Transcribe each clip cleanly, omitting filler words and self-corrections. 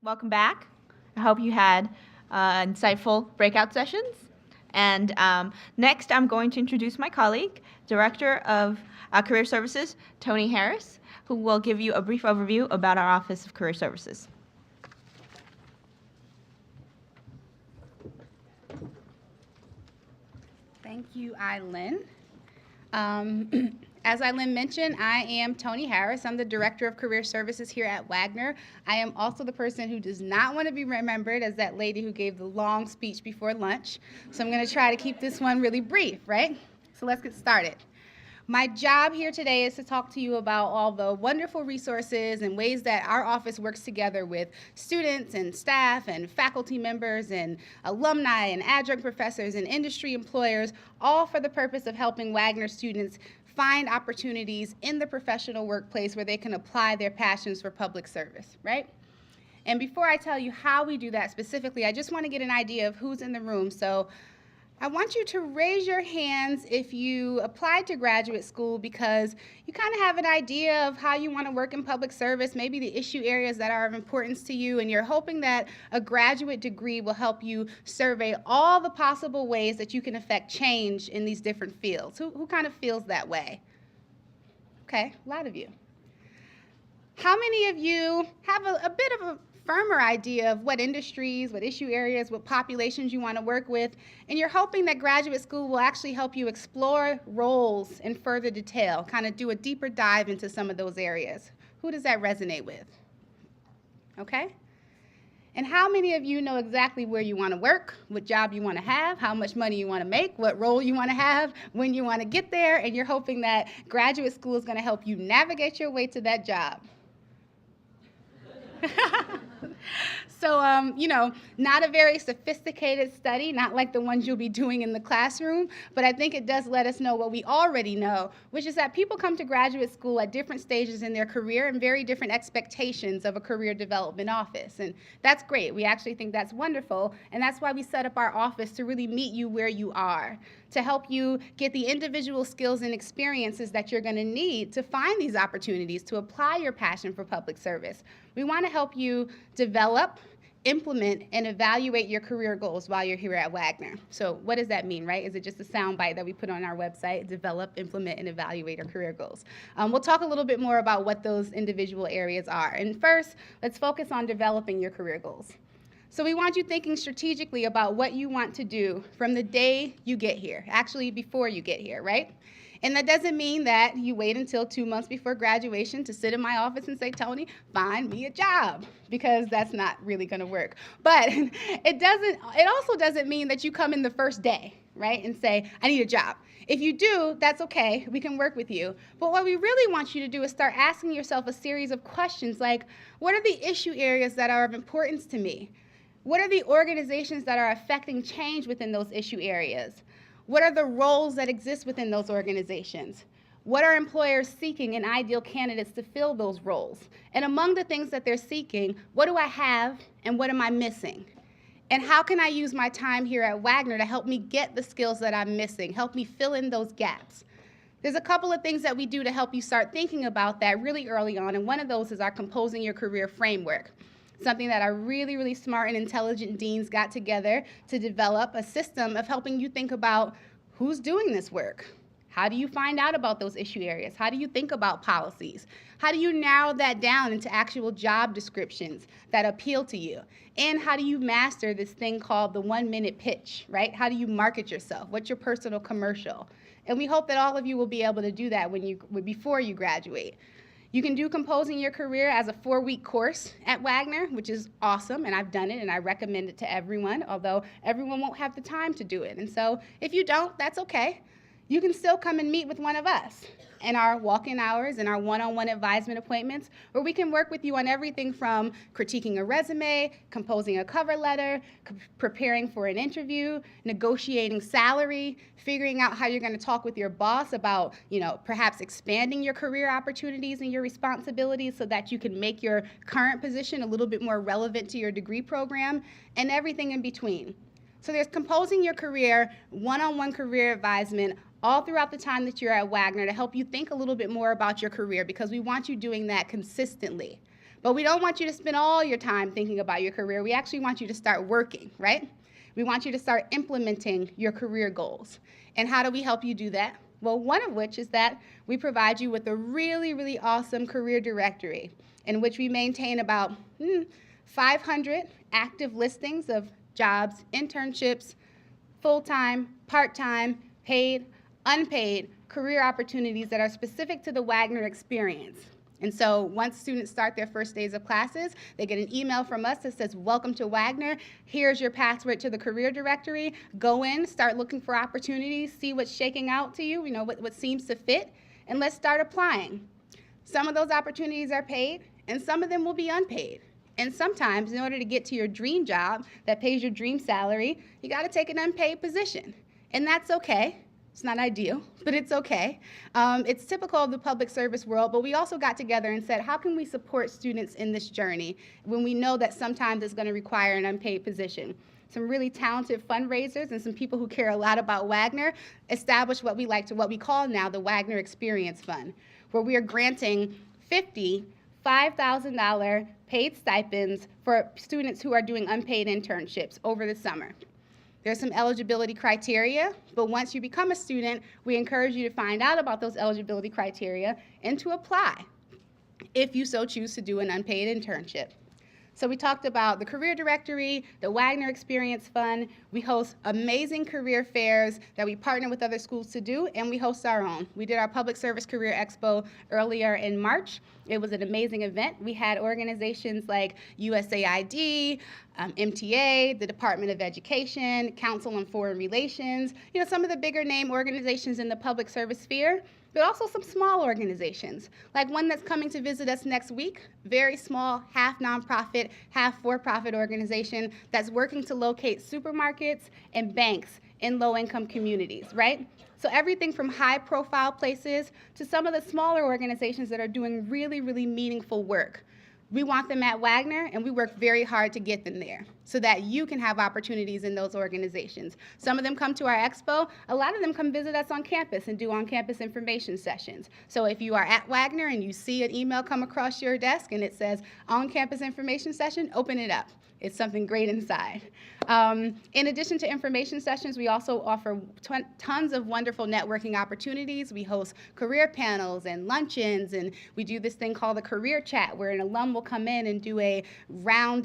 Welcome back. I hope you had insightful breakout sessions. And next, I'm going to introduce my colleague, Director of Career Services, Toni Harris, who will give you a brief overview about our Office of Career Services. Thank you, Eileen. As Eileen mentioned, I am Toni Harris. I'm the Director of Career Services here at Wagner. I am also the person who does not want to be remembered as that lady who gave the long speech before lunch. So I'm going to try to keep this one really brief, right? So let's get started. My job here today is to talk to you about all the wonderful resources and ways that our office works together with students and staff and faculty members and alumni and adjunct professors and industry employers, all for the purpose of helping Wagner students find opportunities in the professional workplace where they can apply their passions for public service, right? And before I tell you how we do that specifically, I just want to get an idea of who's in the room. So I want you to raise your hands if you applied to graduate school because you kind of have an idea of how you want to work in public service, maybe the issue areas that are of importance to you, and you're hoping that a graduate degree will help you survey all the possible ways that you can affect change in these different fields. Who kind of feels that way? Okay, a lot of you. How many of you have a bit of a firmer idea of what industries, what issue areas, what populations you want to work with, and you're hoping that graduate school will actually help you explore roles in further detail, kind of do a deeper dive into some of those areas? Who does that resonate with? Okay? And how many of you know exactly where you want to work, what job you want to have, how much money you want to make, what role you want to have, when you want to get there, and you're hoping that graduate school is going to help you navigate your way to that job? So, not a very sophisticated study, not like the ones you'll be doing in the classroom, but I think it does let us know what we already know, which is that people come to graduate school at different stages in their career and very different expectations of a career development office. And that's great. We actually think that's wonderful, and that's why we set up our office to really meet you where you are, to help you get the individual skills and experiences that you're going to need to find these opportunities to apply your passion for public service. We want to help you develop, implement, and evaluate your career goals while you're here at Wagner. So what does that mean, right? Is it just a soundbite that we put on our website, develop, implement, and evaluate our career goals? We'll talk a little bit more about what those individual areas are. And first, let's focus on developing your career goals. So we want you thinking strategically about what you want to do from the day you get here, actually before you get here, right? And that doesn't mean that you wait until 2 months before graduation to sit in my office and say, Toni, find me a job, because that's not really going to work. But it also doesn't mean that you come in the first day, right, and say, I need a job. If you do, that's okay. We can work with you. But what we really want you to do is start asking yourself a series of questions like, what are the issue areas that are of importance to me? What are the organizations that are affecting change within those issue areas? What are the roles that exist within those organizations? What are employers seeking in ideal candidates to fill those roles? And among the things that they're seeking, what do I have and what am I missing? And how can I use my time here at Wagner to help me get the skills that I'm missing, help me fill in those gaps? There's a couple of things that we do to help you start thinking about that really early on, and one of those is our Composing Your Career framework. Something that our really, really smart and intelligent deans got together to develop a system of helping you think about who's doing this work. How do you find out about those issue areas? How do you think about policies? How do you narrow that down into actual job descriptions that appeal to you? And how do you master this thing called the 1-minute pitch, right? How do you market yourself? What's your personal commercial? And we hope that all of you will be able to do that before you graduate. You can do Composing Your Career as a 4-week course at Wagner, which is awesome, and I've done it, and I recommend it to everyone, although everyone won't have the time to do it. And so if you don't, that's okay. You can still come and meet with one of us in our walk-in hours and our one-on-one advisement appointments, where we can work with you on everything from critiquing a resume, composing a cover letter, preparing for an interview, negotiating salary, figuring out how you're going to talk with your boss about, perhaps expanding your career opportunities and your responsibilities so that you can make your current position a little bit more relevant to your degree program, and everything in between. So there's Composing Your Career, one-on-one career advisement, all throughout the time that you're at Wagner to help you think a little bit more about your career, because we want you doing that consistently. But we don't want you to spend all your time thinking about your career. We actually want you to start working, right? We want you to start implementing your career goals. And how do we help you do that? Well, one of which is that we provide you with a really, really awesome career directory in which we maintain about 500 active listings of jobs, internships, full-time, part-time, paid, unpaid career opportunities that are specific to the Wagner experience. And so once students start their first days of classes, they get an email from us that says, welcome to Wagner. Here's your password to the career directory. Go in, start looking for opportunities, see what's shaking out to you, what seems to fit, and let's start applying. Some of those opportunities are paid, and some of them will be unpaid. And sometimes, in order to get to your dream job that pays your dream salary, you got to take an unpaid position. And that's okay. It's not ideal, but it's okay. It's typical of the public service world, but we also got together and said, how can we support students in this journey when we know that sometimes it's going to require an unpaid position? Some really talented fundraisers and some people who care a lot about Wagner established what we call now the Wagner Experience Fund, where we are granting 50 $5,000 paid stipends for students who are doing unpaid internships over the summer. There's some eligibility criteria, but once you become a student, we encourage you to find out about those eligibility criteria and to apply if you so choose to do an unpaid internship. So we talked about the career directory, the Wagner Experience Fund. We host amazing career fairs that we partner with other schools to do, and we host our own. We did our Public Service Career Expo earlier in March. It was an amazing event. We had organizations like USAID, MTA, the Department of Education, Council on Foreign Relations, some of the bigger name organizations in the public service sphere, but also some small organizations, like one that's coming to visit us next week, very small, half nonprofit, half for-profit organization that's working to locate supermarkets and banks in low-income communities, right? So everything from high-profile places to some of the smaller organizations that are doing really, really meaningful work. We want them at Wagner, and we work very hard to get them there so that you can have opportunities in those organizations. Some of them come to our expo. A lot of them come visit us on campus and do on-campus information sessions. So if you are at Wagner and you see an email come across your desk and it says on-campus information session, open it up. It's something great inside. In addition to information sessions, we also offer tons of wonderful networking opportunities. We host career panels and luncheons, and we do this thing called the career chat, where an alum will come in and do a brown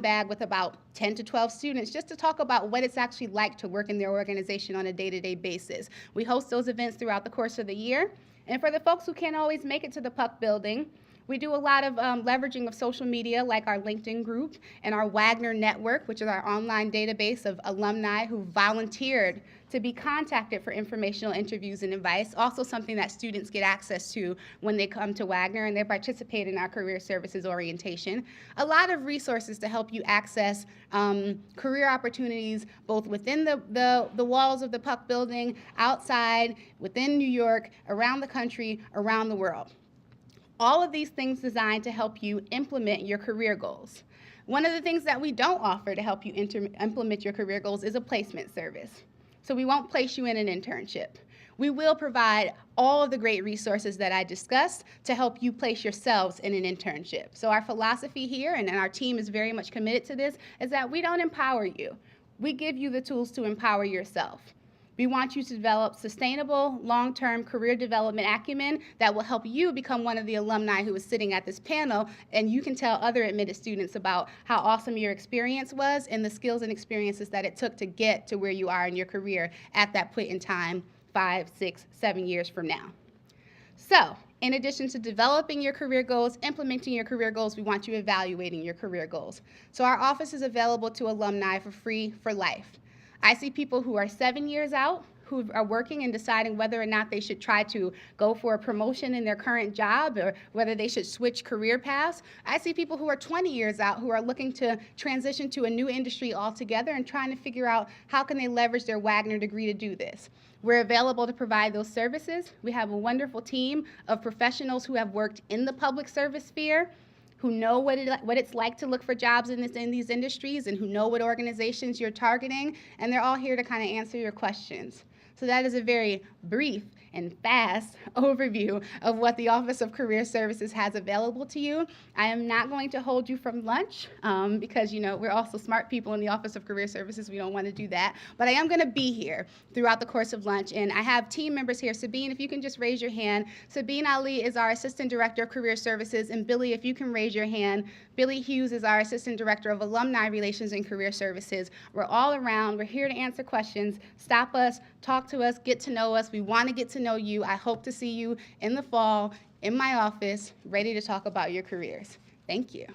bag with about 10 to 12 students just to talk about what it's actually like to work in their organization on a day-to-day basis. We host those events throughout the course of the year. And for the folks who can't always make it to the Puck building, we do a lot of leveraging of social media, like our LinkedIn group and our Wagner Network, which is our online database of alumni who volunteered to be contacted for informational interviews and advice, also something that students get access to when they come to Wagner and they participate in our career services orientation. A lot of resources to help you access career opportunities both within the walls of the Puck building, outside, within New York, around the country, around the world. All of these things designed to help you implement your career goals. One of the things that we don't offer to help you implement your career goals is a placement service. So we won't place you in an internship. We will provide all of the great resources that I discussed to help you place yourselves in an internship. So our philosophy here, and our team is very much committed to this, is that we don't empower you. We give you the tools to empower yourself. We want you to develop sustainable, long-term career development acumen that will help you become one of the alumni who is sitting at this panel, and you can tell other admitted students about how awesome your experience was and the skills and experiences that it took to get to where you are in your career at that point in time, 5, 6, 7 years from now. So, in addition to developing your career goals, implementing your career goals, we want you evaluating your career goals. So our office is available to alumni for free for life. I see people who are 7 years out, who are working and deciding whether or not they should try to go for a promotion in their current job or whether they should switch career paths. I see people who are 20 years out who are looking to transition to a new industry altogether and trying to figure out how can they leverage their Wagner degree to do this. We're available to provide those services. We have a wonderful team of professionals who have worked in the public service sphere, who know what it's like to look for jobs in these industries and who know what organizations you're targeting, and they're all here to kind of answer your questions. So that is a very brief and fast overview of what the Office of Career Services has available to you. I am not going to hold you from lunch because, we're also smart people in the Office of Career Services. We don't want to do that. But I am going to be here throughout the course of lunch. And I have team members here. Sabine, if you can just raise your hand. Sabine Ali is our Assistant Director of Career Services. And Billy, if you can raise your hand. Billy Hughes is our Assistant Director of Alumni Relations and Career Services. We're all around. We're here to answer questions. Stop us, talk to us, get to know us. We want to get to know you. I hope to see you in the fall in my office, ready to talk about your careers. Thank you.